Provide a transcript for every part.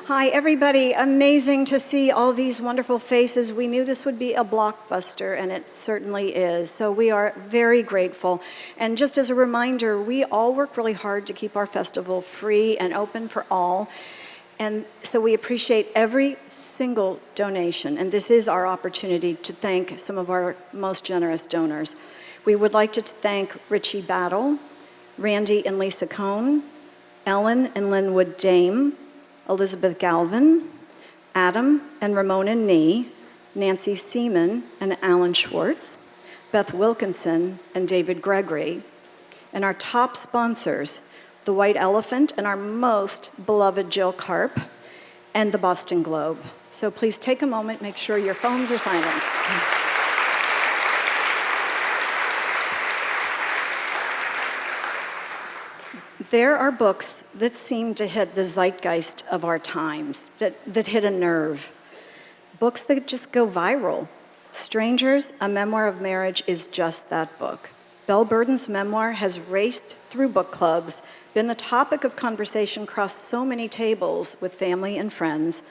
Hi, everybody. Amazing to see all these wonderful faces. We knew this would be a blockbuster, and it certainly is. So we are very grateful. And just as a reminder, we all work really hard to keep our festival free and open for all. And so we appreciate every single donation. And this is our opportunity to thank some of our most generous donors. We would like to thank Richie Battle, Randy and Lisa Cohn, Elin and Linwood Dame, Elizabeth Galvin, Adam and Ramona Nee, Nancy Seaman and Alan Schwartz, Beth Wilkinson and David Gregory, and our top sponsors, the White Elephant and our most beloved Jill Karp, and the Boston Globe. So please take a moment, make sure your phones are silenced. There are books that seem to hit the zeitgeist of our times, that hit a nerve. Books that just go viral. Strangers, A Memoir of Marriage is just that book. Belle Burden's memoir has raced through book clubs, been the topic of conversation across so many tables with family and friends,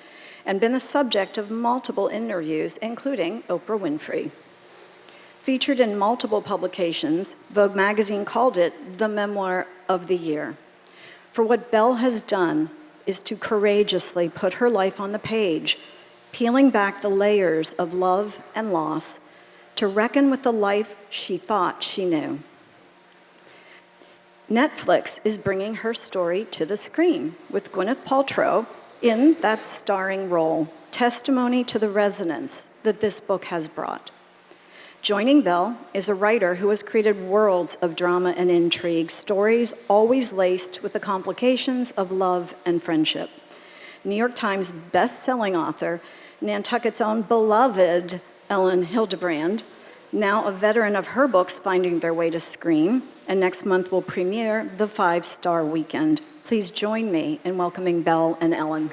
and been the subject of multiple interviews, including Oprah Winfrey. Featured in multiple publications, Vogue magazine called it the memoir of the year. For what Belle has done is to courageously put her life on the page, peeling back the layers of love and loss to reckon with the life she thought she knew. Netflix is bringing her story to the screen with Gwyneth Paltrow in that starring role, testimony to the resonance that this book has brought. Joining Belle is a writer who has created worlds of drama and intrigue, stories always laced with the complications of love and friendship. New York Times best-selling author, Nantucket's own beloved Elin Hilderbrand, now a veteran of her books finding their way to screen, and next month will premiere The 5-Star Weekend. Please join me in welcoming Belle and Elin.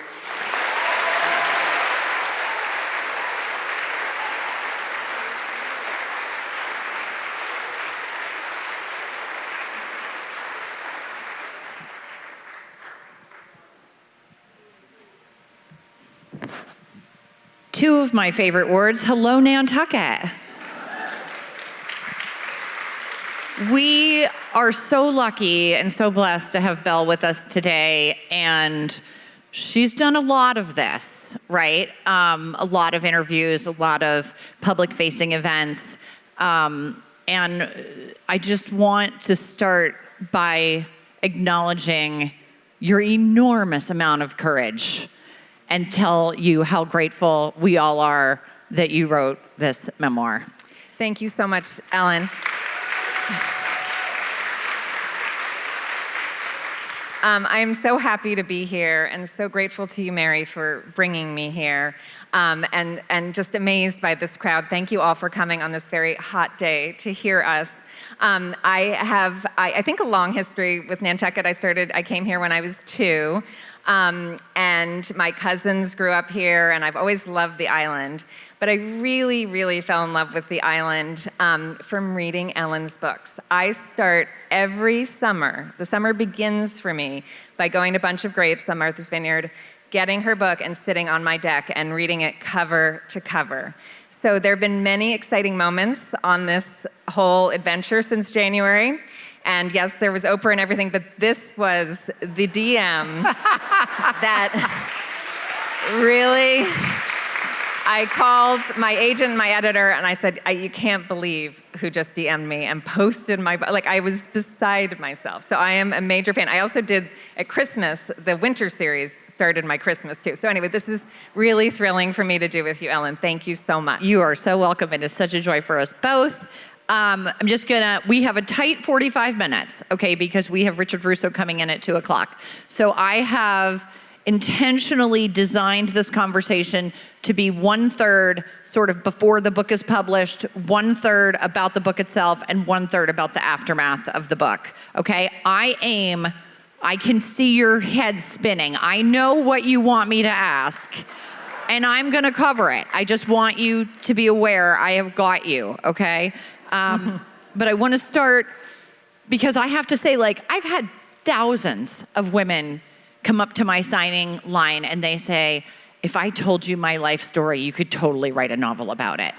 Two of my favorite words, hello Nantucket. We are so lucky and so blessed to have Belle with us today, and she's done a lot of this, right? A lot of interviews, a lot of public-facing events, and I just want to start by acknowledging your enormous amount of courage and tell you how grateful we all are that you wrote this memoir. Thank you so much, Elin. I'm so happy to be here and so grateful to you, Mary, for bringing me here, and just amazed by this crowd. Thank you all for coming on this very hot day to hear us. I have, I think, a long history with Nantucket. I came here when I was 2. And my cousins grew up here, and I've always loved the island. But I really, really fell in love with the island from reading Ellen's books. I start every summer. The summer begins for me by going to Bunch of Grapes on Martha's Vineyard, getting her book and sitting on my deck and reading it cover to cover. So there have been many exciting moments on this whole adventure since January. And yes, there was Oprah and everything, but this was the DM that really, I called my agent and my editor and I said, you can't believe who just DM'd me and posted my book. Like, I was beside myself. So I am a major fan. I also did at Christmas, the winter series started my Christmas too. So anyway, this is really thrilling for me to do with you, Elin. Thank you so much. You are so welcome. It is such a joy for us both. We have a tight 45 minutes, okay, because we have Richard Russo coming in at 2 o'clock. So I have intentionally designed this conversation to be 1/3 sort of before the book is published, 1/3 about the book itself, and 1/3 about the aftermath of the book, okay? I can see your head spinning. I know what you want me to ask, and I'm gonna cover it. I just want you to be aware I have got you, okay? But I want to start because I have to say, like, I've had thousands of women come up to my signing line and they say, if I told you my life story, you could totally write a novel about it.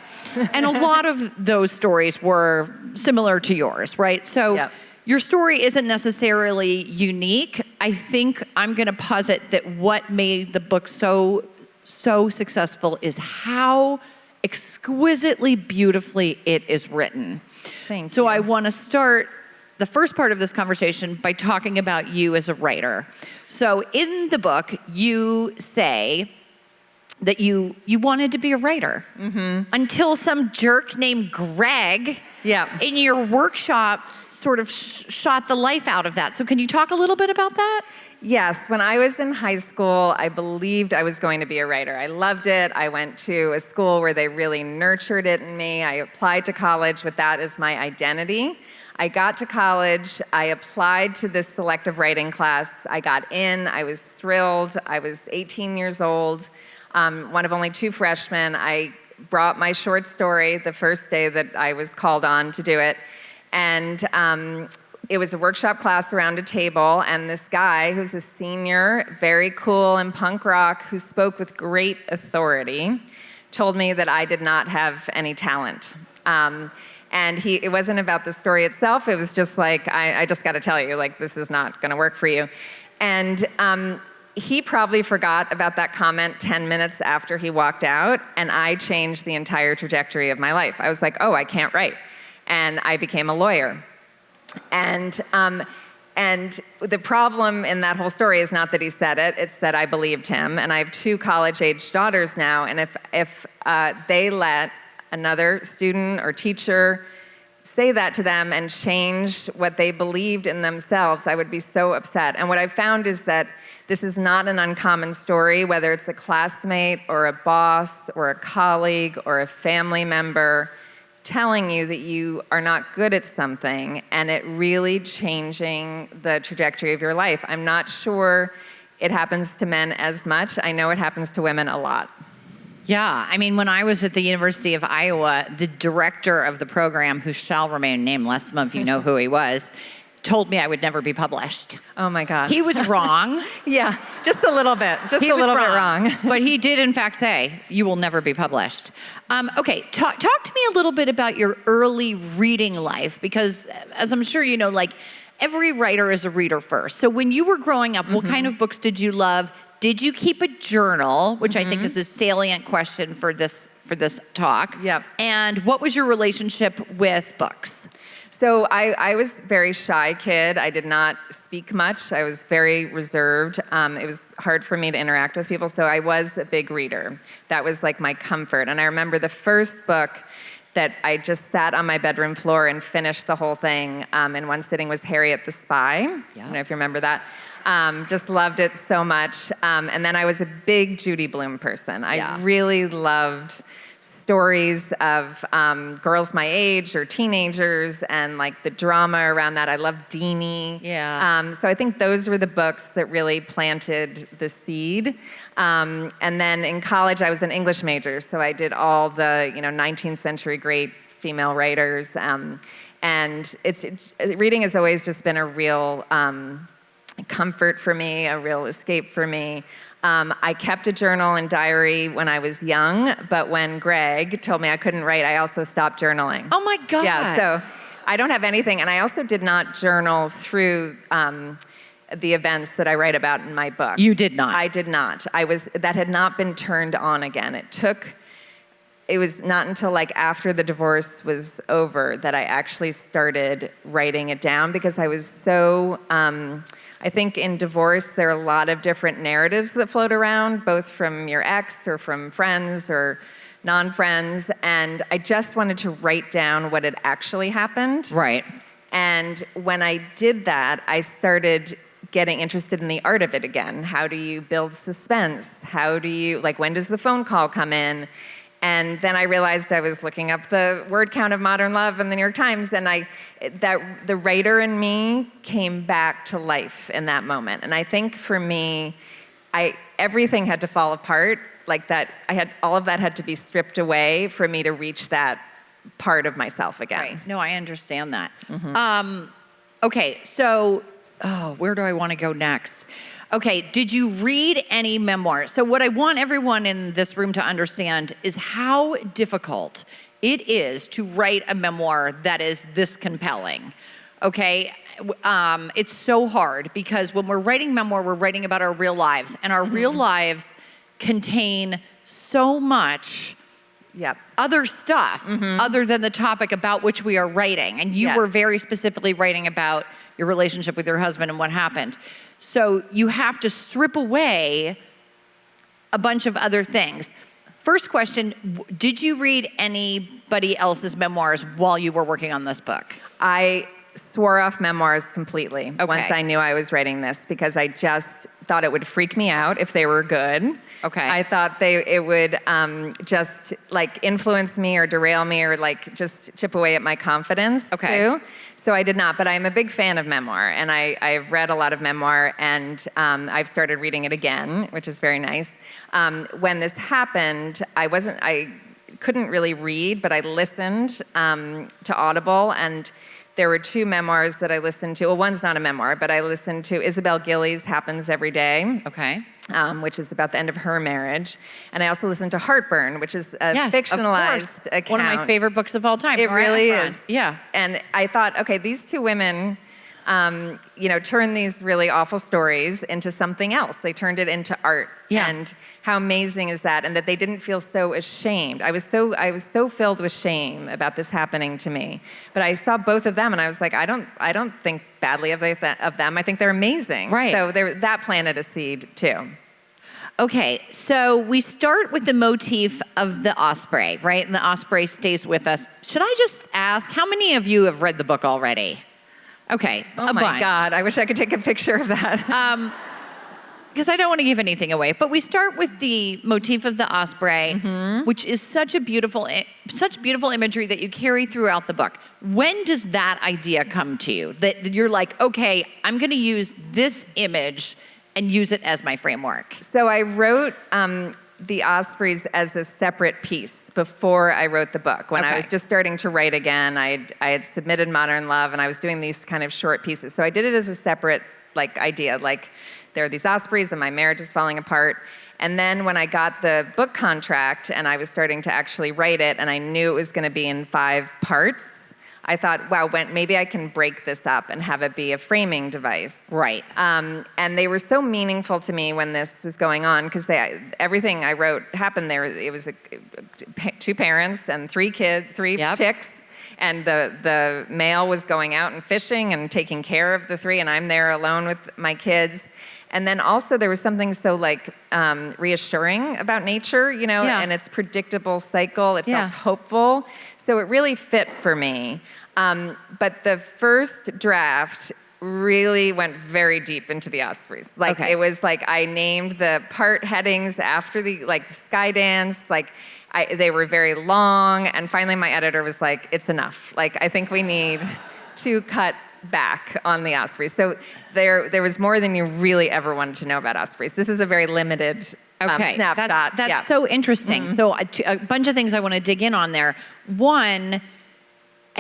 And a lot of those stories were similar to yours, right? So Yep. your story isn't necessarily unique. I think I'm going to posit that what made the book so successful is how exquisitely beautifully it is written. Thank So you. I want to start the first part of this conversation by talking about you as a writer. So in the book, you say that you wanted to be a writer until some jerk named Greg Yeah. in your workshop sort of shot the life out of that. So can you talk a little bit about that? Yes, when I was in high school, I believed I was going to be a writer. I loved it. I went to a school where they really nurtured it in me. I applied to college with that as my identity. I got to college. I applied to this selective writing class. I got in. I was thrilled. I was 18 years old, one of only 2 freshmen. I brought my short story the first day that I was called on to do it. And it was a workshop class around a table, and this guy who's a senior, very cool and punk rock, who spoke with great authority, told me that I did not have any talent. And it wasn't about the story itself. It was just like, I just got to tell you, like, this is not going to work for you. And he probably forgot about that comment 10 minutes after he walked out, and I changed the entire trajectory of my life. I was like, oh, I can't write. And I became a lawyer. And the problem in that whole story is not that he said it, it's that I believed him. And I have 2 college-age daughters now, and if they let another student or teacher say that to them and change what they believed in themselves, I would be so upset. And what I've found is that this is not an uncommon story, whether it's a classmate or a boss or a colleague or a family member telling you that you are not good at something and it really changing the trajectory of your life. I'm not sure it happens to men as much. I know it happens to women a lot. Yeah, I mean, when I was at the University of Iowa, the director of the program, who shall remain nameless, some of you know who he was, told me I would never be published. Oh my God. He was wrong. Yeah, just a little bit. Just He a was little bit wrong. But he did, in fact, say, you will never be published. Okay, talk to me a little bit about your early reading life, because as I'm sure you know, like, every writer is a reader first. So when you were growing up, what kind of books did you love? Did you keep a journal, which I think is a salient question for this talk? Yep. And what was your relationship with books? So I was a very shy kid. I did not speak much. I was very reserved. It was hard for me to interact with people, so I was a big reader. That was like my comfort. And I remember the first book that I just sat on my bedroom floor and finished the whole thing in one sitting was Harriet the Spy. Yeah. I don't know if you remember that. Just loved it so much. And then I was a big Judy Blume person. I really loved stories of girls my age or teenagers and like the drama around that. I loved Deanie. Yeah. So I think those were the books that really planted the seed. And then in college, I was an English major, so I did all the 19th century great female writers. And reading has always just been a real comfort for me, a real escape for me. I kept a journal and diary when I was young, but when Greg told me I couldn't write, I also stopped journaling. Oh my God. Yeah, so I don't have anything, and I also did not journal through the events that I write about in my book. You did not? I did not. That had not been turned on again. It was not until like after the divorce was over that I actually started writing it down, because I was so, I think in divorce there are a lot of different narratives that float around, both from your ex or from friends or non-friends, and I just wanted to write down what had actually happened. Right. And when I did that, I started getting interested in the art of it again. How do you build suspense? When does the phone call come in? And then I realized I was looking up the word count of modern love in the New York Times, and the writer in me came back to life in that moment. And I think for me, everything had to fall apart, like that. All of that had to be stripped away for me to reach that part of myself again. Right. No, I understand that. Okay, so where do I want to go next? Okay, did you read any memoirs? So what I want everyone in this room to understand is how difficult it is to write a memoir that is this compelling. Okay, it's so hard because when we're writing memoir, we're writing about our real lives, and our real lives contain so much other stuff other than the topic about which we are writing. And you were very specifically writing about your relationship with your husband and what happened. So you have to strip away a bunch of other things. First question, did you read anybody else's memoirs while you were working on this book? I swore off memoirs completely once I knew I was writing this, because I just thought it would freak me out if they were good. Okay. I thought it would just like influence me or derail me or like just chip away at my confidence too. So I did not, but I'm a big fan of memoir, and I've read a lot of memoir, and I've started reading it again, which is very nice. When this happened, I couldn't really read, but I listened to Audible, and there were two memoirs that I listened to. Well, one's not a memoir, but I listened to Isabel Gillies' Happens Every Day. Okay. Which is about the end of her marriage. And I also listened to Heartburn, which is a fictionalized account. One of my favorite books of all time. It really is. Yeah. And I thought, okay, these two women, turn these really awful stories into something else. They turned it into art. Yeah. And how amazing is that? And that they didn't feel so ashamed. I was so filled with shame about this happening to me. But I saw both of them, and I was like, I don't think badly of them. I think they're amazing. Right. So that planted a seed too. Okay, so we start with the motif of the osprey, right? And the osprey stays with us. Should I just ask, how many of you have read the book already? Okay, oh my God, I wish I could take a picture of that. Because I don't want to give anything away. But we start with the motif of the osprey, which is such beautiful imagery that you carry throughout the book. When does that idea come to you? That you're like, okay, I'm going to use this image and use it as my framework. So I wrote the ospreys as a separate piece before I wrote the book. When I was just starting to write again, I had submitted Modern Love, and I was doing these kind of short pieces. So I did it as a separate idea, like there are these ospreys and my marriage is falling apart. And then when I got the book contract and I was starting to actually write it, and I knew it was going to be in 5 parts, I thought, wow, maybe I can break this up and have it be a framing device. Right. And they were so meaningful to me when this was going on, because everything I wrote happened there. It was 2 parents and 3 kids, 3 chicks. And the male was going out and fishing and taking care of the 3, and I'm there alone with my kids. And then also there was something so reassuring about nature, and its predictable cycle. It felt hopeful. So it really fit for me. But the first draft really went very deep into the ospreys. It was I named the part headings after the sky dance. They were very long, and finally my editor was like, it's enough. I think we need to cut back on the ospreys. So there was more than you really ever wanted to know about ospreys. This is a very limited snapshot. That's so interesting. So a bunch of things I want to dig in on there. One,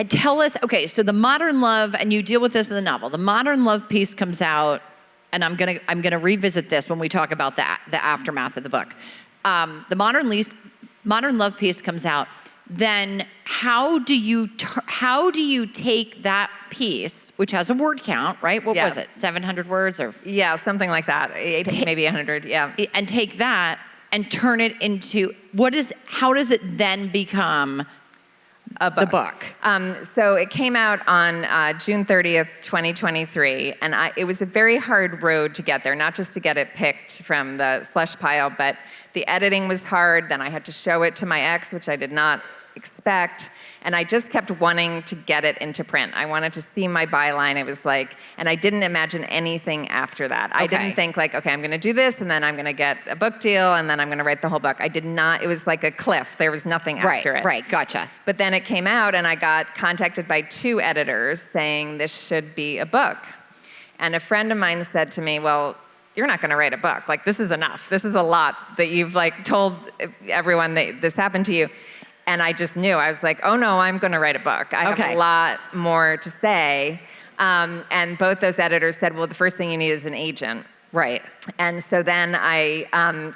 tell us, so the Modern Love, and you deal with this in the novel, the Modern Love piece comes out, and I'm gonna revisit this when we talk about the aftermath of the book. The Modern Love piece comes out. Then how do you take that piece, which has a word count, right? What was it? 700 words or? Yeah, something like that. Maybe 100. Yeah. And take that and turn it into how does it then become the book? So it came out on June 30th, 2023, and it was a very hard road to get there, not just to get it picked from the slush pile, but the editing was hard. Then I had to show it to my ex, which I did not expect, and I just kept wanting to get it into print. I wanted to see my byline. It was and I didn't imagine anything after that. I didn't think okay, I'm gonna do this, and then I'm gonna get a book deal, and then I'm gonna write the whole book. I did not, it was like a cliff. There was nothing after it. Right, gotcha. But then it came out, and I got contacted by 2 editors saying this should be a book. And a friend of mine said to me, well, you're not gonna write a book. This is enough. This is a lot that you've told everyone that this happened to you. And I just knew. I was like, oh no, I'm going to write a book. I have a lot more to say. And both those editors said, well, the first thing you need is an agent. Right. And so then I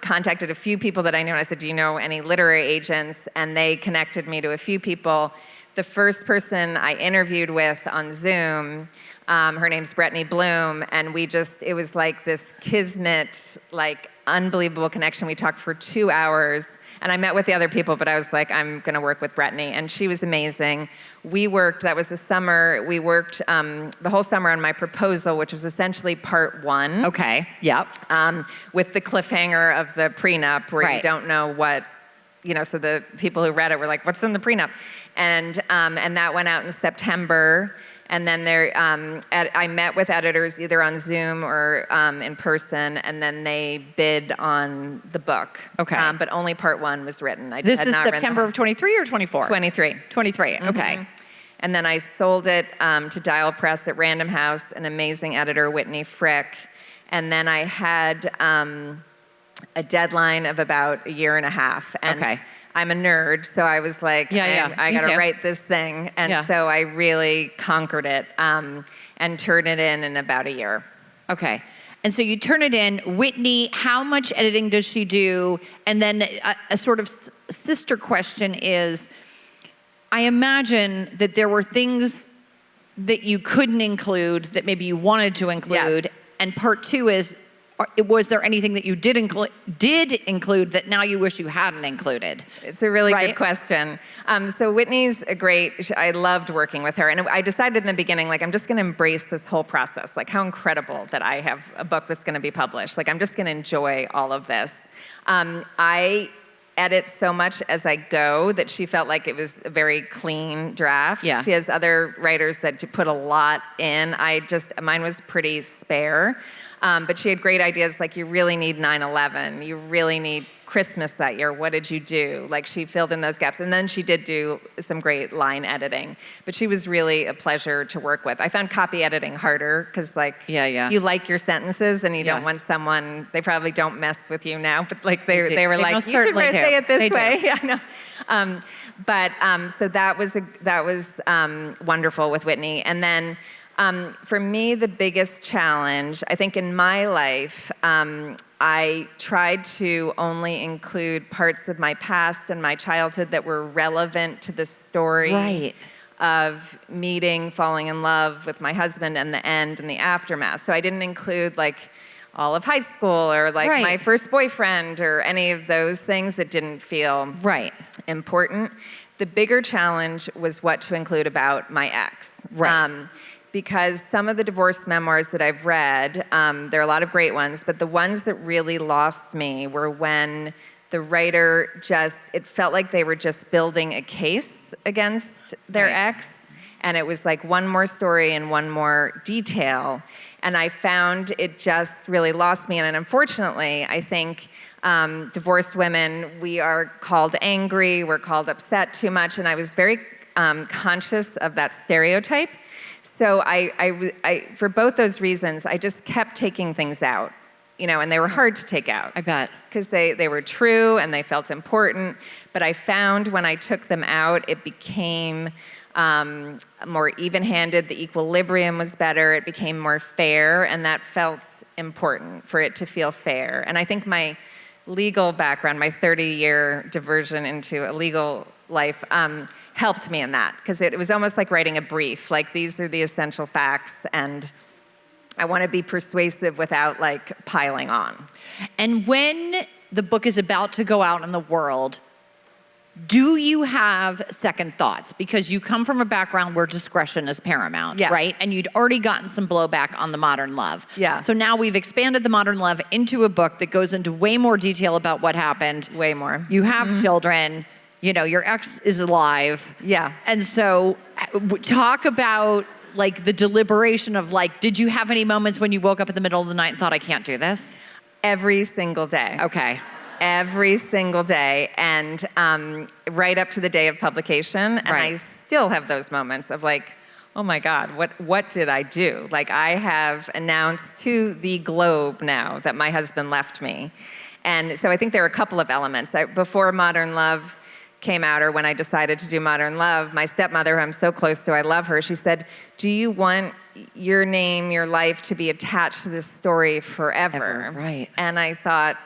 contacted a few people that I knew, and I said, do you know any literary agents? And they connected me to a few people. The first person I interviewed with on Zoom, her name's Brittany Bloom, and it was like this kismet, like unbelievable connection. We talked for 2 hours, and I met with the other people, but I was like, I'm gonna work with Brittany, and she was amazing. That was the summer, we worked the whole summer on my proposal, which was essentially part 1. Okay, yep. With the cliffhanger of the prenup, where you don't know what, so the people who read it were like, what's in the prenup? And that went out in September. And then I met with editors either on Zoom or in person, and then they bid on the book. Okay. But only part 1 was written. This is September of 23 or 24? 23. 23, okay. Mm-hmm. And then I sold it to Dial Press at Random House, an amazing editor, Whitney Frick. And then I had a deadline of about 1.5 years. And I'm a nerd, so I was like, I got to write this thing. And so I really conquered it and turned it in about 1 year. Okay. And so you turn it in. Whitney, how much editing does she do? And then a sort of sister question is, I imagine that there were things that you couldn't include that maybe you wanted to include. Yes. And part 2 is, was there anything that you did include that now you wish you hadn't included? It's a really good question. So Whitney's I loved working with her. And I decided in the beginning, like, I'm just going to embrace this whole process. Like, how incredible that I have a book that's going to be published. Like, I'm just going to enjoy all of this. I edit so much as I go that she felt like it was a very clean draft. Yeah. She has other writers that put a lot in. Mine was pretty spare. But she had great ideas, like, you really need 9/11, you really need Christmas that year, what did you do? Like, she filled in those gaps. And then she did do some great line editing. But she was really a pleasure to work with. I found copy editing harder, because, like, you like your sentences, and you don't want someone, they probably don't mess with you now, but, like, they were like, you should say it this way. Yeah, I know. So that was wonderful with Whitney. And then, for me, the biggest challenge, I think in my life, I tried to only include parts of my past and my childhood that were relevant to the story of meeting, falling in love with my husband, and the end and the aftermath. So I didn't include, like, all of high school or, like, my first boyfriend or any of those things that didn't feel important. The bigger challenge was what to include about my ex. Because some of the divorce memoirs that I've read, there are a lot of great ones, but the ones that really lost me were when the writer it felt like they were just building a case against their ex, and it was like one more story and one more detail, and I found it just really lost me. And unfortunately, I think divorced women, we are called angry, we're called upset too much, and I was very conscious of that stereotype. So I, for both those reasons, I just kept taking things out, and they were hard to take out. I bet. Because they were true and they felt important. But I found when I took them out, it became more even-handed. The equilibrium was better. It became more fair, and that felt important for it to feel fair. And I think my legal background, my 30-year diversion into a legal life, helped me in that, because it was almost like writing a brief. Like, these are the essential facts, and I want to be persuasive without, like, piling on. And when the book is about to go out in the world, do you have second thoughts? Because you come from a background where discretion is paramount, right? And you'd already gotten some blowback on the modern love. Yeah. So now we've expanded the modern love into a book that goes into way more detail about what happened. Way more. You have children. Your ex is alive. Yeah. And so talk about, like, the deliberation of, like, did you have any moments when you woke up in the middle of the night and thought, I can't do this? Every single day. Okay. Every single day. And right up to the day of publication. And I still have those moments of, like, oh my God, what did I do? Like, I have announced to the globe now that my husband left me. And so I think there are a couple of elements. Before Modern Love came out, or when I decided to do Modern Love, my stepmother, who I'm so close to, I love her, she said, do you want your name, your life to be attached to this story forever? Right. And I thought,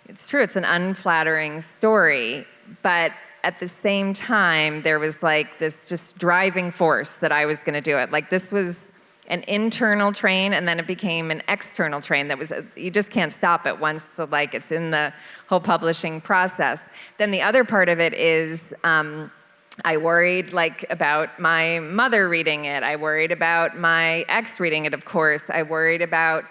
it's true, it's an unflattering story, but at the same time, there was like this just driving force that I was gonna do it. Like this was an internal train, and then it became an external train that was, you just can't stop it once it's in the whole publishing process. Then the other part of it is, I worried about my mother reading it. I worried about my ex reading it, of course. I worried about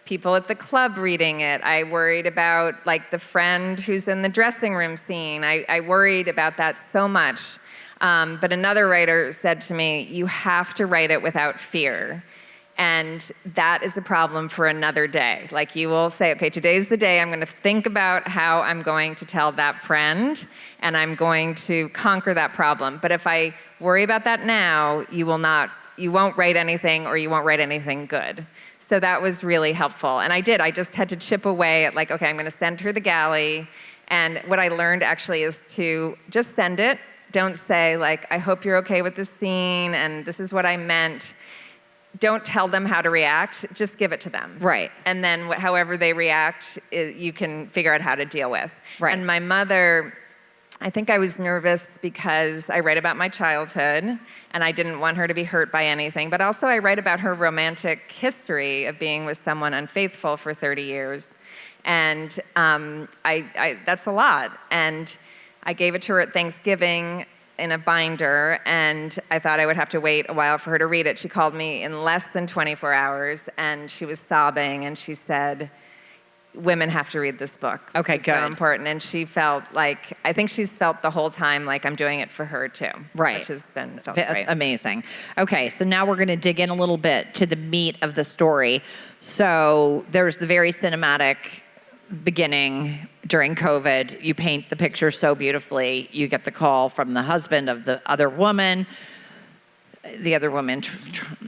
people at the club reading it. I worried about the friend who's in the dressing room scene. I worried about that so much. But another writer said to me, you have to write it without fear. And that is a problem for another day. You will say, okay, today's the day I'm going to think about how I'm going to tell that friend, and I'm going to conquer that problem. But if I worry about that now, you won't write anything, or you won't write anything good. So that was really helpful. And I did. I just had to chip away at okay, I'm going to send her the galley. And what I learned actually is to just send it. Don't say I hope you're okay with this scene, and this is what I meant. Don't tell them how to react, just give it to them. Right. And then however they react, you can figure out how to deal with. Right. And my mother, I think I was nervous because I write about my childhood, and I didn't want her to be hurt by anything, but also I write about her romantic history of being with someone unfaithful for 30 years. And that's a lot. And I gave it to her at Thanksgiving in a binder, and I thought I would have to wait a while for her to read it. She called me in less than 24 hours, and she was sobbing, and she said, women have to read this book. Okay, it's good. so important. And she felt I think she's felt the whole time I'm doing it for her too. Right. Which has been felt great. Amazing. Okay, so now we're going to dig in a little bit to the meat of the story. So there's the very cinematic beginning during COVID. You paint the picture so beautifully. You get the call from the husband of the other woman. The other woman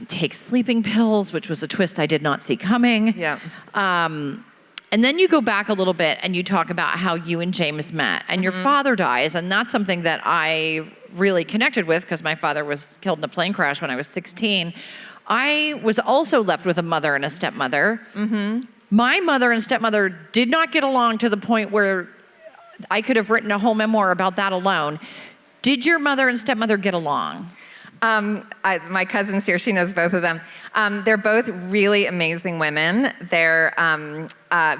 takes sleeping pills, which was a twist I did not see coming. Yeah. And then you go back a little bit and you talk about how you and James met, and your father dies, and that's something that I really connected with because my father was killed in a plane crash when I was 16. I was also left with a mother and a stepmother. My mother and stepmother did not get along to the point where I could have written a whole memoir about that alone. Did your mother and stepmother get along? My cousin's here, she knows both of them. They're both really amazing women. They're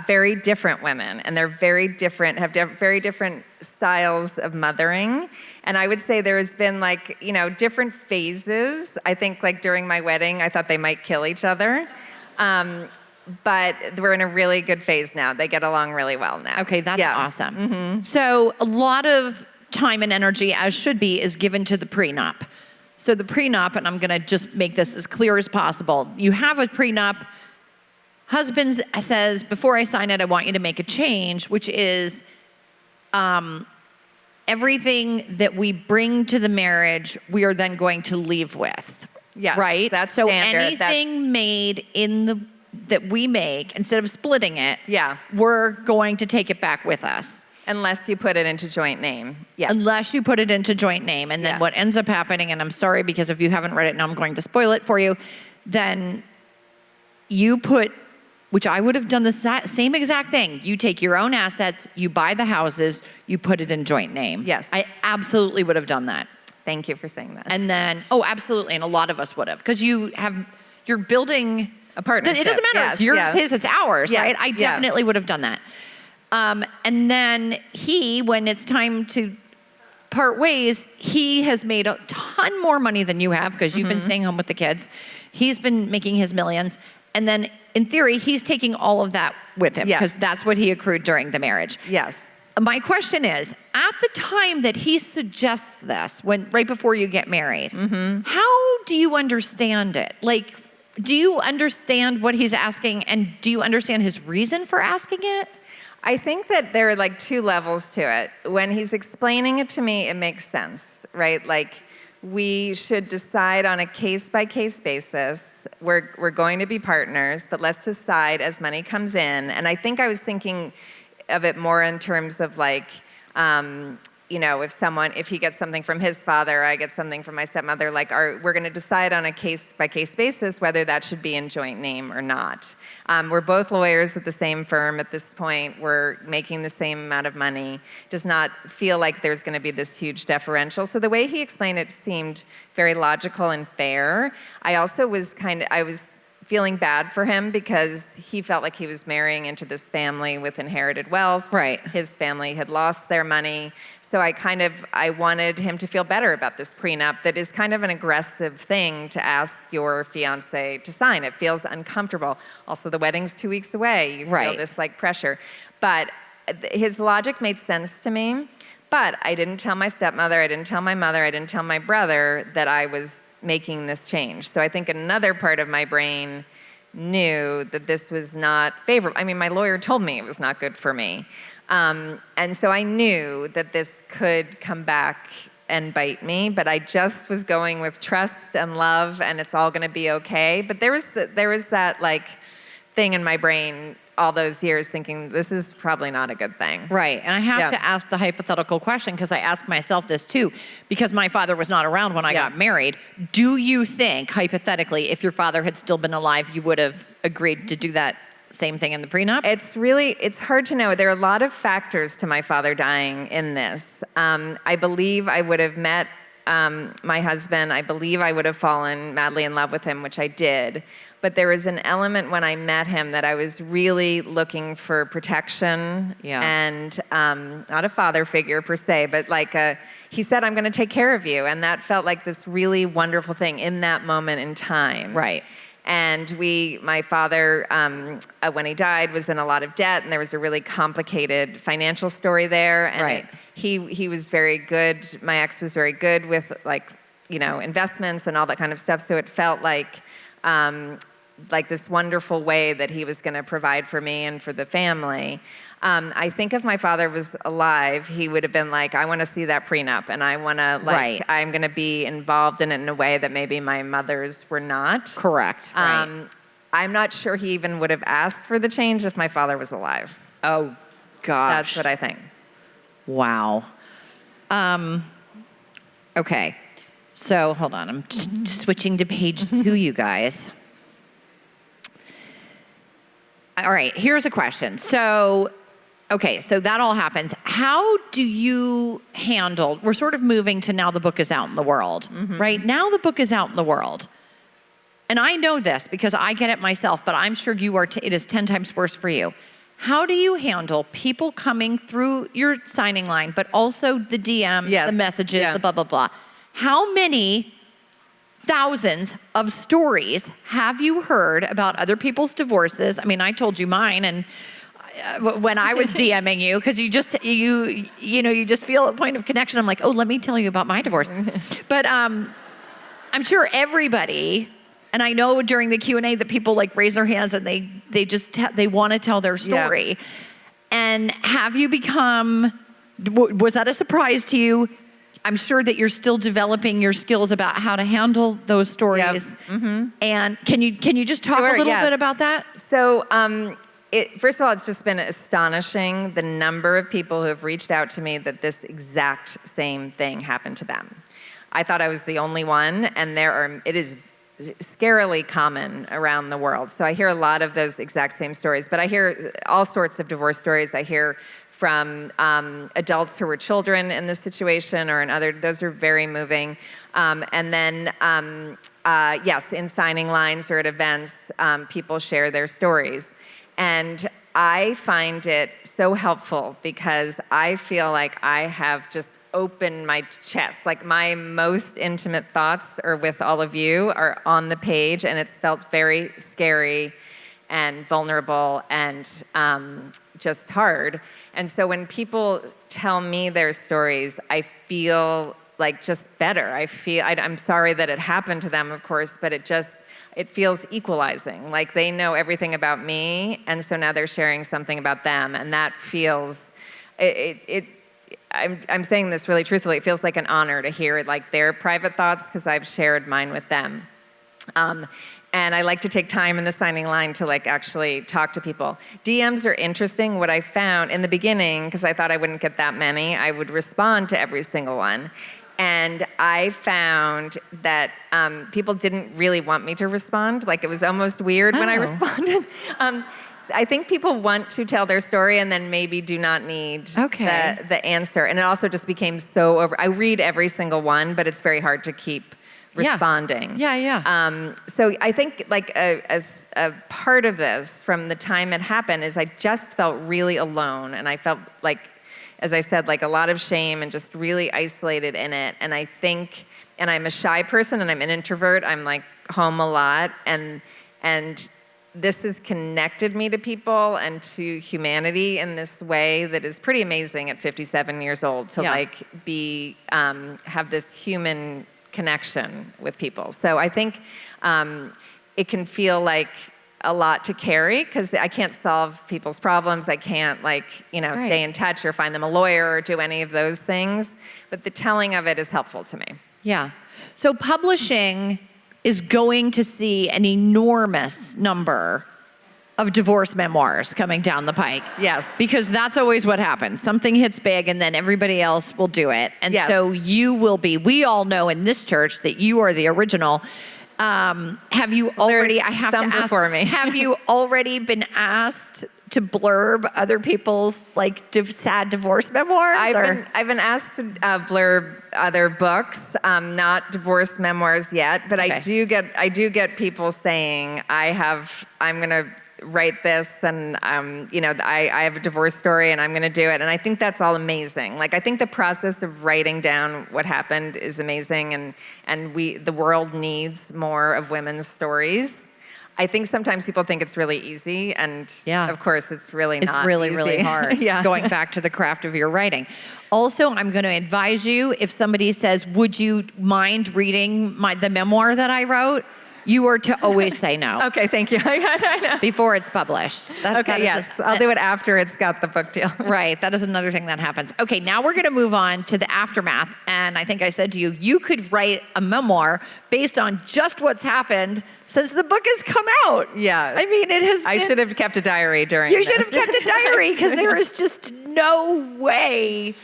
very different women, and they're very different, have very different styles of mothering. And I would say there's been different phases. I think during my wedding, I thought they might kill each other. But we're in a really good phase now. They get along really well now. Okay, that's awesome. So a lot of time and energy, as should be, is given to the prenup. So the prenup, and I'm going to just make this as clear as possible. You have a prenup. Husband says, before I sign it, I want you to make a change, which is everything that we bring to the marriage, we are then going to leave with. Yeah, right? That's so standard. Anything made that we make, instead of splitting it, yeah, we're going to take it back with us. Unless you put it into joint name. Yes. Unless you put it into joint name. And then what ends up happening, and I'm sorry because if you haven't read it now I'm going to spoil it for you, then you put, which I would have done the same exact thing. You take your own assets, you buy the houses, you put it in joint name. Yes. I absolutely would have done that. Thank you for saying that. And then, oh, absolutely, and a lot of us would have. Because you're building a partnership. It doesn't matter. It's yours, his, it's ours, right? I definitely would have done that. And then when it's time to part ways, he has made a ton more money than you have because you've been staying home with the kids. He's been making his millions. And then in theory, he's taking all of that with him because that's what he accrued during the marriage. Yes. My question is, at the time that he suggests this, right before you get married, how do you understand it? Do you understand what he's asking, and do you understand his reason for asking it? I think that there are two levels to it. When he's explaining it to me, it makes sense, right? We should decide on a case-by-case basis. We're going to be partners, but let's decide as money comes in. And I think I was thinking of it more in terms of if he gets something from his father, I get something from my stepmother, we're going to decide on a case-by-case basis whether that should be in joint name or not. We're both lawyers at the same firm at this point. We're making the same amount of money. Does not feel like there's going to be this huge differential. So the way he explained it seemed very logical and fair. I also was feeling bad for him because he felt like he was marrying into this family with inherited wealth. Right. His family had lost their money. So I wanted him to feel better about this prenup that is kind of an aggressive thing to ask your fiance to sign. It feels uncomfortable. Also, the wedding's 2 weeks away. You feel this pressure. But his logic made sense to me. But I didn't tell my stepmother, I didn't tell my mother, I didn't tell my brother that I was making this change. So I think another part of my brain knew that this was not favorable. I mean, my lawyer told me it was not good for me. And so I knew that this could come back and bite me, but I just was going with trust and love, and it's all going to be okay. But there was that thing in my brain all those years thinking, this is probably not a good thing. Right, and I have to ask the hypothetical question because I asked myself this too, because my father was not around when I got married. Do you think, hypothetically, if your father had still been alive, you would have agreed to do that same thing in the prenup? It's hard to know. There are a lot of factors to my father dying in this. I believe I would have met my husband. I believe I would have fallen madly in love with him, which I did. But there was an element when I met him that I was really looking for protection and not a father figure per se, but he said, I'm going to take care of you. And that felt like this really wonderful thing in that moment in time. Right. And my father, when he died, was in a lot of debt, and there was a really complicated financial story there. And he was very good. My ex was very good with investments and all that kind of stuff. So it felt like this wonderful way that he was going to provide for me and for the family. I think if my father was alive, he would have been like, I want to see that prenup, and I want to, I'm going to be involved in it in a way that maybe my mothers were not. Correct. Right. I'm not sure he even would have asked for the change if my father was alive. Oh, gosh. That's what I think. Wow. Okay. So, hold on. I'm switching to page 2, you guys. All right, here's a question. So that all happens. How do you handle, we're sort of moving to now the book is out in the world, right? Now the book is out in the world. And I know this because I get it myself, but I'm sure it is 10 times worse for you. How do you handle people coming through your signing line, but also the DMs, the messages, the blah, blah, blah? How many thousands of stories have you heard about other people's divorces? I mean, I told you mine, and when I was DMing you, because you just feel a point of connection. I'm like, oh, let me tell you about my divorce. But I'm sure everybody, and I know during the Q&A that people raise their hands and they want to tell their story. Yeah. And have you was that a surprise to you? I'm sure that you're still developing your skills about how to handle those stories. Yep. Mm-hmm. And can you just talk a little bit about that? So, first of all, it's just been astonishing the number of people who have reached out to me that this exact same thing happened to them. I thought I was the only one, and it is scarily common around the world. So I hear a lot of those exact same stories, but I hear all sorts of divorce stories. I hear from adults who were children in this situation or in other, those are very moving. And then, yes, in signing lines or at events, people share their stories. And I find it so helpful because I feel like I have just opened my chest. Like my most intimate thoughts are with all of you are on the page, and it's felt very scary and vulnerable and just hard. And so when people tell me their stories, I feel like just better. I'm sorry that it happened to them, of course, but it feels equalizing. Like they know everything about me, and so now they're sharing something about them, and that feels, I'm saying this really truthfully, it feels like an honor to hear like their private thoughts because I've shared mine with them. And I like to take time in the signing line to like actually talk to people. DMs are interesting. What I found in the beginning, because I thought I wouldn't get that many, I would respond to every single one. And I found that people didn't really want me to respond. Like it was almost weird when I responded. I think people want to tell their story and then maybe do not need the answer. And it also just became so I read every single one, but it's very hard to keep responding. So I think like a part of this from the time it happened is I just felt really alone, and I felt like, as I said, like a lot of shame and just really isolated in it. And I think, and I'm a shy person and I'm an introvert, I'm like home a lot, and this has connected me to people and to humanity in this way that is pretty amazing at 57 years old to like be, have this human connection with people. So I think it can feel like a lot to carry because I can't solve people's problems. I can't like, stay in touch or find them a lawyer or do any of those things. But the telling of it is helpful to me. Yeah. So publishing is going to see an enormous number of divorce memoirs coming down the pike. Yes. Because that's always what happens. Something hits big and then everybody else will do it. And so you will be, we all know in this church that you are the original. Have you already, I have to ask, before me. Have you already been asked to blurb other people's like sad divorce memoirs? I've been asked to blurb other books, not divorce memoirs yet, but I do get people saying I'm gonna write this, and I have a divorce story and I'm gonna do it, and I think that's all amazing. Like I think the process of writing down what happened is amazing, and the world needs more of women's stories. I think sometimes people think it's really easy, and of course it's really not. It's really, easy. really hard. Going back to the craft of your writing. Also, I'm going to advise you, if somebody says, would you mind reading the memoir that I wrote? You are to always say no. Okay, thank you. I know. Before it's published. I'll do it after it's got the book deal. Right, that is another thing that happens. Okay, now we're gonna move on to the aftermath. And I think I said to you, you could write a memoir based on just what's happened since the book has come out. Yeah. I mean, it has I should have kept a diary during You should have kept a diary, because there is just no way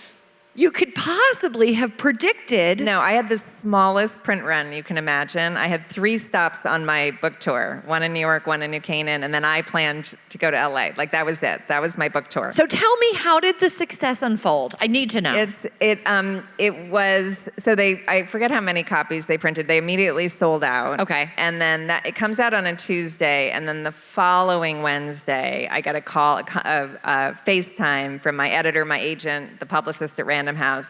you could possibly have predicted. No, I had the smallest print run you can imagine. I had 3 stops on my book tour, one in New York, one in New Canaan, and then I planned to go to LA. Like that was it. That was my book tour. So tell me, how did the success unfold? I need to know. It was, so I forget how many copies they printed. They immediately sold out. Okay. And then it comes out on a Tuesday, and then the following Wednesday, I got a call, a FaceTime from my editor, my agent, the publicist at Random House,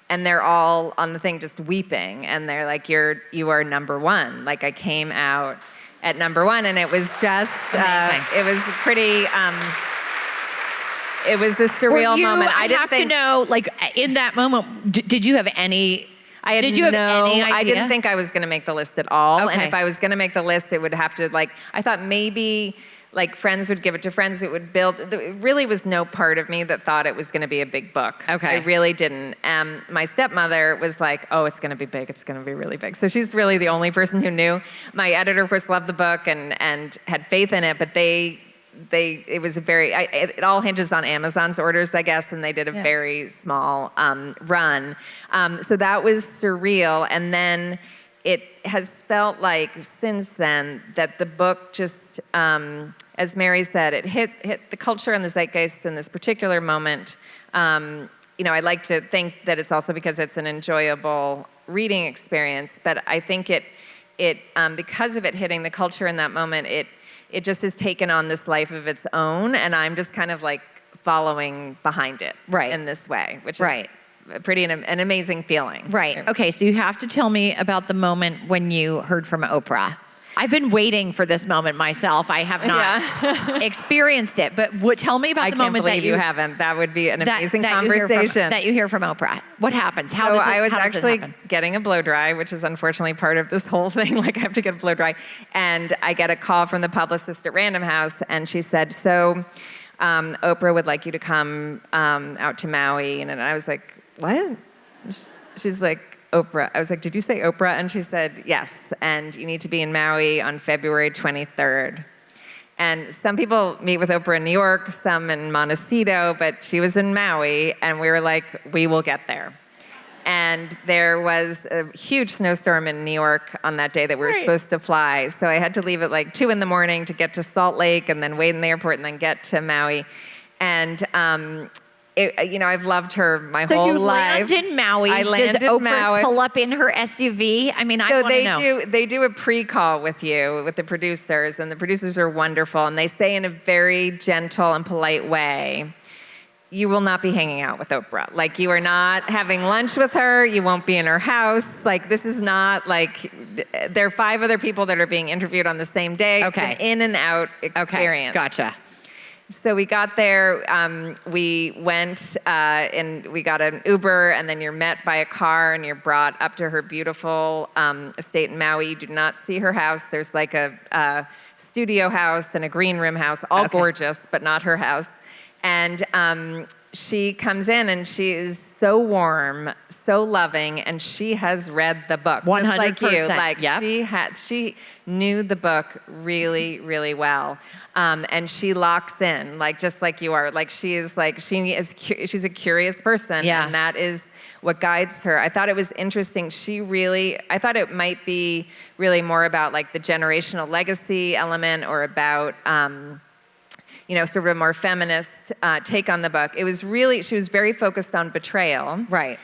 and they're all on the thing just weeping, and they're like, you are number 1. Like I came out at number 1, and it was just it was pretty it was this surreal moment. I have to know, like in that moment, did you have any I had Did you have any idea? I didn't think I was going to make the list at all. Okay. And if I was going to make the list, it would have to I thought maybe like friends would give it to friends. It would build. It really was no part of me that thought it was going to be a big book. Okay. I really didn't. My stepmother was like, oh, it's going to be big. It's going to be really big. So she's really the only person who knew. My editor, of course, loved the book and had faith in it, but it was it all hinges on Amazon's orders, I guess, and they did a very small run. So that was surreal. And then it has felt like since then that the book just, as Mary said, it hit the culture and the zeitgeist in this particular moment. I like to think that it's also because it's an enjoyable reading experience, but I think it because of it hitting the culture in that moment, it just has taken on this life of its own, and I'm just kind of like following behind it in this way, which is an amazing feeling. Right. Okay, so you have to tell me about the moment when you heard from Oprah. I've been waiting for this moment myself. I have not experienced it, but tell me about the moment that you haven't. That would be an amazing conversation. That you hear from Oprah. What happens? I was actually getting a blow dry, which is unfortunately part of this whole thing. Like I have to get a blow dry. And I get a call from the publicist at Random House, and she said, so Oprah would like you to come out to Maui. And I was like, what? She's like, Oprah. I was like, did you say Oprah? And she said, yes, and you need to be in Maui on February 23rd. And some people meet with Oprah in New York, some in Montecito, but she was in Maui, and we were like, we will get there. And there was a huge snowstorm in New York on that day that we were supposed to fly. So I had to leave at like 2 a.m. to get to Salt Lake and then wait in the airport and then get to Maui. And, I've loved her my whole life. So you land in Maui. I landed Does Oprah in Maui. pull up in her SUV? I mean, I want to know. They do a pre-call with you, with the producers, and the producers are wonderful. And they say in a very gentle and polite way, you will not be hanging out with Oprah. Like, you are not having lunch with her. You won't be in her house. Like, this is not like, there are 5 other people that are being interviewed on the same day. Okay. It's an in and out experience. Okay, gotcha. So we got there, we went and we got an Uber, and then you're met by a car and you're brought up to her beautiful estate in Maui. You do not see her house. There's like a studio house and a green room house, all gorgeous, but not her house. And she comes in and she is so warm, so loving, and she has read the book. 100%. Just like you. Like, yep. she knew the book really, really well. And she locks in, like, just like you are. Like, she's a curious person. Yeah. And that is what guides her. I thought it was interesting. I thought it might be really more about like the generational legacy element, or about, sort of a more feminist take on the book. It was she was very focused on betrayal. Right.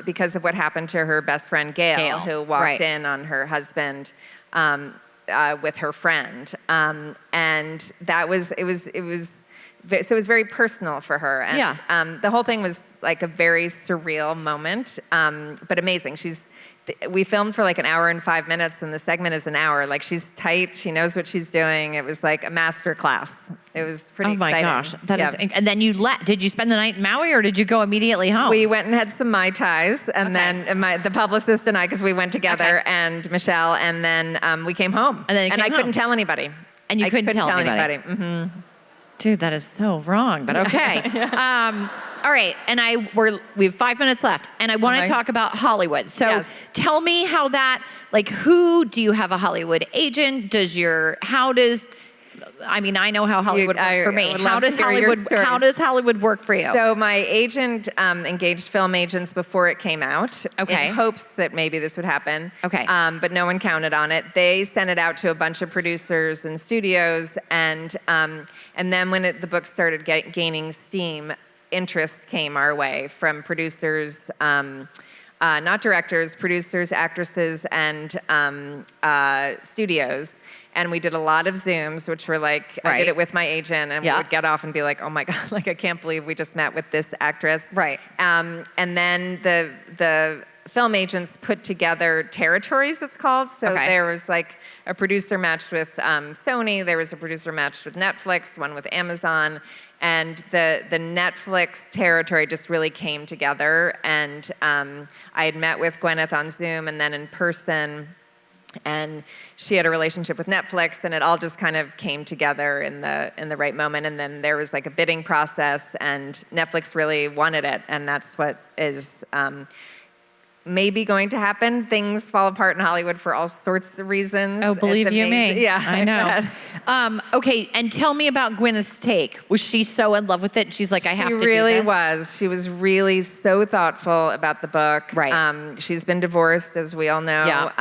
Because of what happened to her best friend, Gail, who walked in on her husband with her friend. And that was, so it was very personal for her. And the whole thing was like a very surreal moment, but amazing. We filmed for like an hour and 5 minutes, and the segment is an hour. Like, she's tight. She knows what she's doing. It was like a master class. It was pretty exciting. Oh my gosh. That is, and then did you spend the night in Maui, or did you go immediately home? We went and had some Mai Tais, and then the publicist and I, because we went together, and Michelle, and then we came home. And I couldn't tell anybody. And you couldn't tell anybody. Mm-hmm. Dude, that is so wrong, but okay. All right, and we have 5 minutes left, and I want to talk about Hollywood. So tell me how that, like, do you have a Hollywood agent? I know how Hollywood works for me. How does Hollywood work for you? So my agent engaged film agents before it came out, in hopes that maybe this would happen. Okay. But no one counted on it. They sent it out to a bunch of producers and studios, and then when the book started gaining steam, interest came our way from producers, not directors, producers, actresses, and studios. And we did a lot of Zooms, which were like, I did it with my agent, and we would get off and be like, oh my God, like, I can't believe we just met with this actress. Right. And then the film agents put together territories, it's called. So there was like a producer matched with Sony, there was a producer matched with Netflix, one with Amazon, and the Netflix territory just really came together. And I had met with Gwyneth on Zoom and then in person, and she had a relationship with Netflix, and it all just kind of came together in the right moment. And then there was like a bidding process, and Netflix really wanted it, and that's what is maybe going to happen. Things fall apart in Hollywood for all sorts of reasons. Oh, believe you me. Yeah, I know. Okay, and tell me about Gwyneth's take. Was she so in love with it? She's like, I have to do this? She really was. She was really so thoughtful about the book. Right. She's been divorced, as we all know,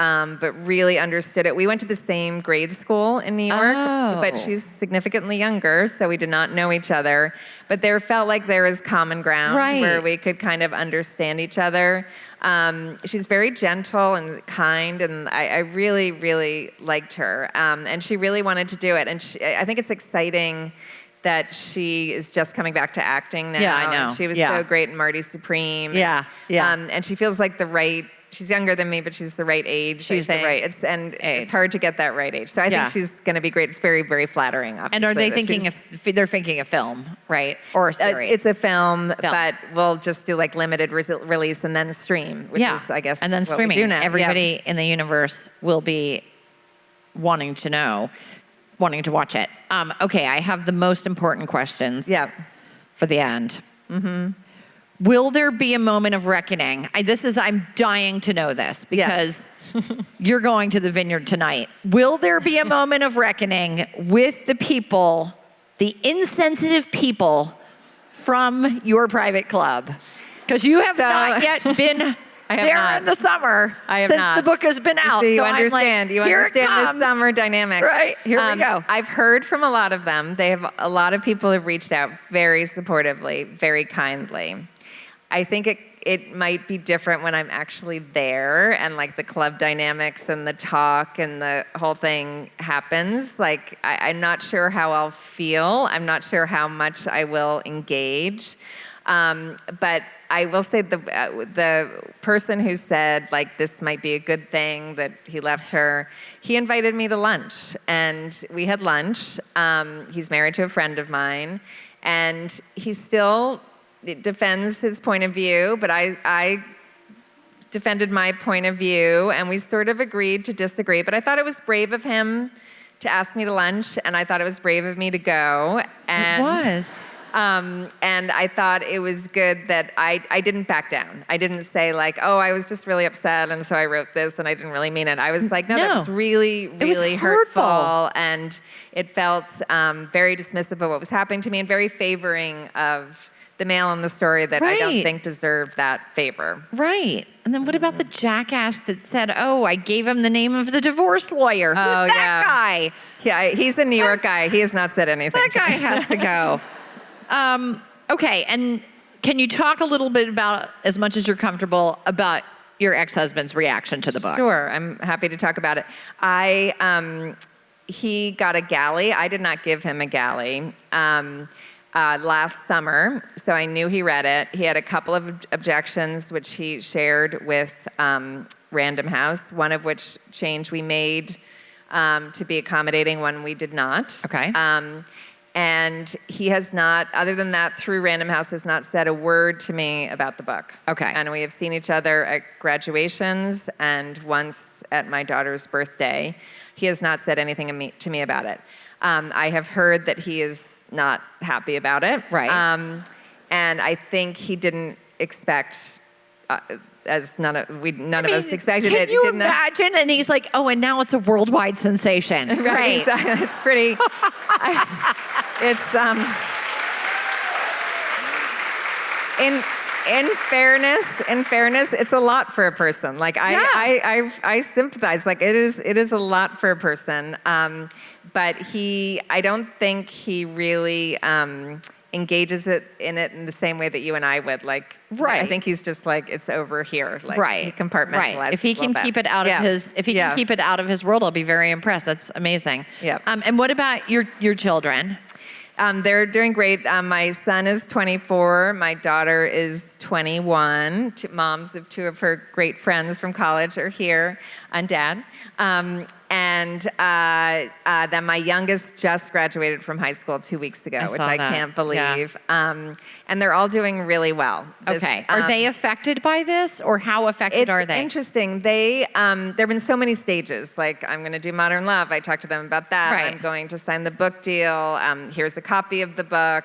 but really understood it. We went to the same grade school in New York, but she's significantly younger, so we did not know each other. But there felt like there was common ground where we could kind of understand each other. She's very gentle and kind, and I really, really liked her. And she really wanted to do it. And I think it's exciting that she is just coming back to acting now. Yeah, I know. And she was so great in Marty Supreme. Yeah. And she feels like she's younger than me, but she's the right age. She's the right age. It's hard to get that right age. So I think she's going to be great. It's very, very flattering, obviously. And are they they're thinking a film, right? Or a series? It's a film, but we'll just do like limited release and then stream, which is, I guess, and then what streaming. we do now. Everybody in the universe will be wanting to watch it. Okay, I have the most important questions for the end. will there be a moment of reckoning? I'm dying to know this because you're going to the vineyard tonight. Will there be a moment of reckoning with the people, the insensitive people from your private club? Because you have not yet been there in the summer since the book has been out. So you so understand. Like, you understand the summer dynamic. Right, here we go. I've heard from a lot of them. A lot of people have reached out very supportively, very kindly. I think it might be different when I'm actually there and like the club dynamics and the talk and the whole thing happens. Like I'm not sure how I'll feel. I'm not sure how much I will engage. But I will say the person who said like this might be a good thing that he left her, he invited me to lunch and we had lunch. He's married to a friend of mine and he still defends his point of view, but I defended my point of view and we sort of agreed to disagree. But I thought it was brave of him to ask me to lunch and I thought it was brave of me to go. And it was. And I thought it was good that I didn't back down. I didn't say like, oh, I was just really upset and so I wrote this and I didn't really mean it. I was like, no, that was really, really hurtful. And it felt very dismissive of what was happening to me and very favoring of the male in the story that I don't think deserved that favor. Right. And then what about the jackass that said, oh, I gave him the name of the divorce lawyer? Who's that guy? Yeah, he's a New York guy. He has not said anything. That guy has to go. Okay, and can you talk a little bit about, as much as you're comfortable, about your ex-husband's reaction to the book? Sure, I'm happy to talk about it. He got a galley. I did not give him a galley last summer, so I knew he read it. He had a couple of objections, which he shared with Random House, one of which change we made to be accommodating, one we did not. Okay. And he has not, other than that, through Random House, has not said a word to me about the book. Okay. And we have seen each other at graduations and once at my daughter's birthday. He has not said anything to me about it. I have heard that he is not happy about it. Right. And I think he didn't expect, as none of us expected it. Can you imagine? And he's like, oh, and now it's a worldwide sensation. Right. Exactly. It's pretty. In fairness, it's a lot for a person. Like I sympathize. Like it is a lot for a person. But I don't think he really engages in it in the same way that you and I would. Like, I think he's just like, it's over here. Like, he compartmentalizes. Right. If he can keep it out of his world, I'll be very impressed. That's amazing. Yeah. And what about your children? They're doing great. My son is 24. My daughter is 21. Moms of two of her great friends from college are here, and dad. And then my youngest just graduated from high school 2 weeks ago, which I can't believe. Yeah. And they're all doing really well. Okay. Are they affected by this, or how affected are they? It's interesting. There have been so many stages. Like, I'm going to do Modern Love. I talked to them about that. Right. I'm going to sign the book deal. Here's a copy of the book.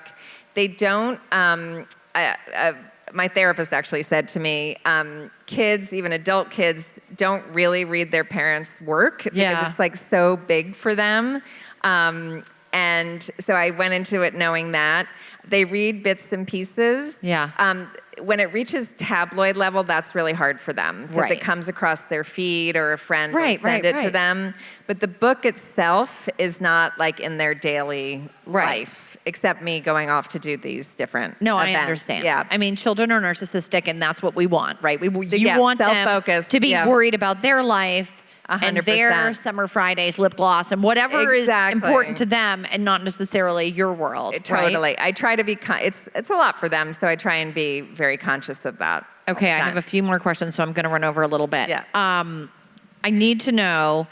They don't... my therapist actually said to me, kids, even adult kids, don't really read their parents' work because it's like so big for them. And so I went into it knowing that. They read bits and pieces. Yeah. When it reaches tabloid level, that's really hard for them because it comes across their feed or a friend will send it to them. But the book itself is not like in their daily life. Except me going off to do these different events. I understand. Yeah. I mean, children are narcissistic, and that's what we want, right? You want them to be worried about their life 100%. and their summer Fridays, lip gloss, and whatever is important to them, and not necessarily your world. Totally. Right? I try to be. It's a lot for them, so I try and be very conscious of that. Okay, I have a few more questions, so I'm going to run over a little bit. Yeah. I need to know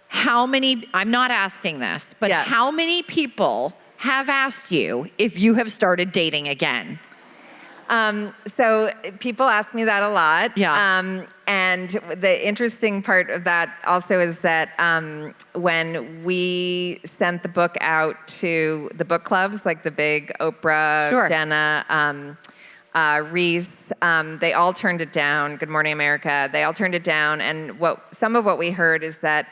how many. I'm not asking this, but how many people have asked you if you have started dating again? So people ask me that a lot. Yeah. And the interesting part of that also is that when we sent the book out to the book clubs, like the big Oprah, Jenna, Reese, they all turned it down. Good Morning America, they all turned it down. And some of what we heard is that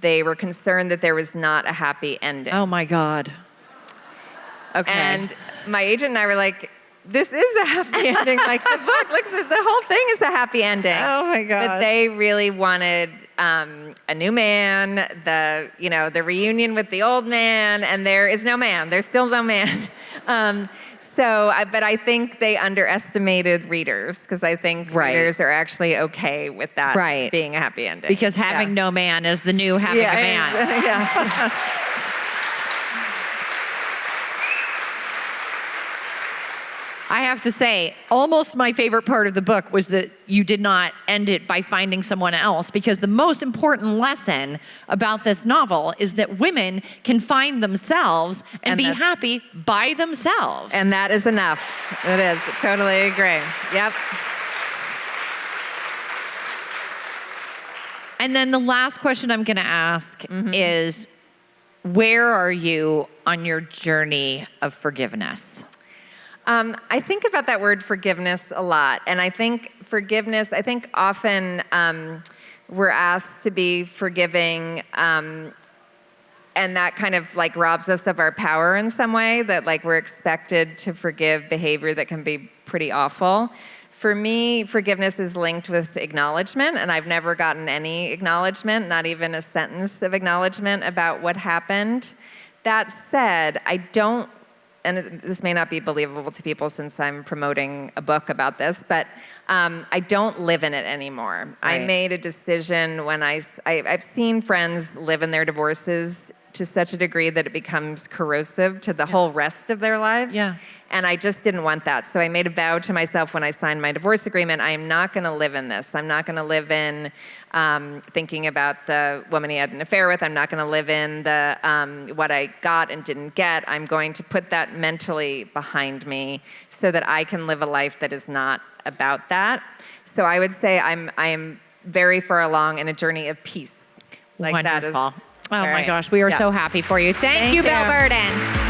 they were concerned that there was not a happy ending. Oh my God. Okay. And my agent and I were like, this is a happy ending. Like the book, look, the whole thing is a happy ending. Oh my God. But they really wanted a new man, the reunion with the old man, and there is no man. There's still no man. But I think they underestimated readers, because I think readers are actually okay with that being a happy ending. Because having no man is the new having a man. Yeah. I have to say, almost my favorite part of the book was that you did not end it by finding someone else, because the most important lesson about this novel is that women can find themselves and be happy by themselves. And that is enough. It is. Totally agree. Yep. And then the last question I'm going to ask is, where are you on your journey of forgiveness? I think about that word forgiveness a lot. And I think forgiveness, often we're asked to be forgiving, and that kind of like robs us of our power in some way, that like we're expected to forgive behavior that can be pretty awful. For me, forgiveness is linked with acknowledgement, and I've never gotten any acknowledgement, not even a sentence of acknowledgement about what happened. That said, and this may not be believable to people since I'm promoting a book about this, but I don't live in it anymore. Right. I made a decision when I've seen friends live in their divorces to such a degree that it becomes corrosive to the whole rest of their lives. Yeah. And I just didn't want that. So I made a vow to myself when I signed my divorce agreement, I am not gonna live in this. I'm not gonna live in thinking about the woman he had an affair with. I'm not gonna live in the what I got and didn't get. I'm going to put that mentally behind me so that I can live a life that is not about that. So I would say I am very far along in a journey of peace. Like Wonderful. that is. Oh my gosh, we are so happy for you. Thank you, Belle Burden.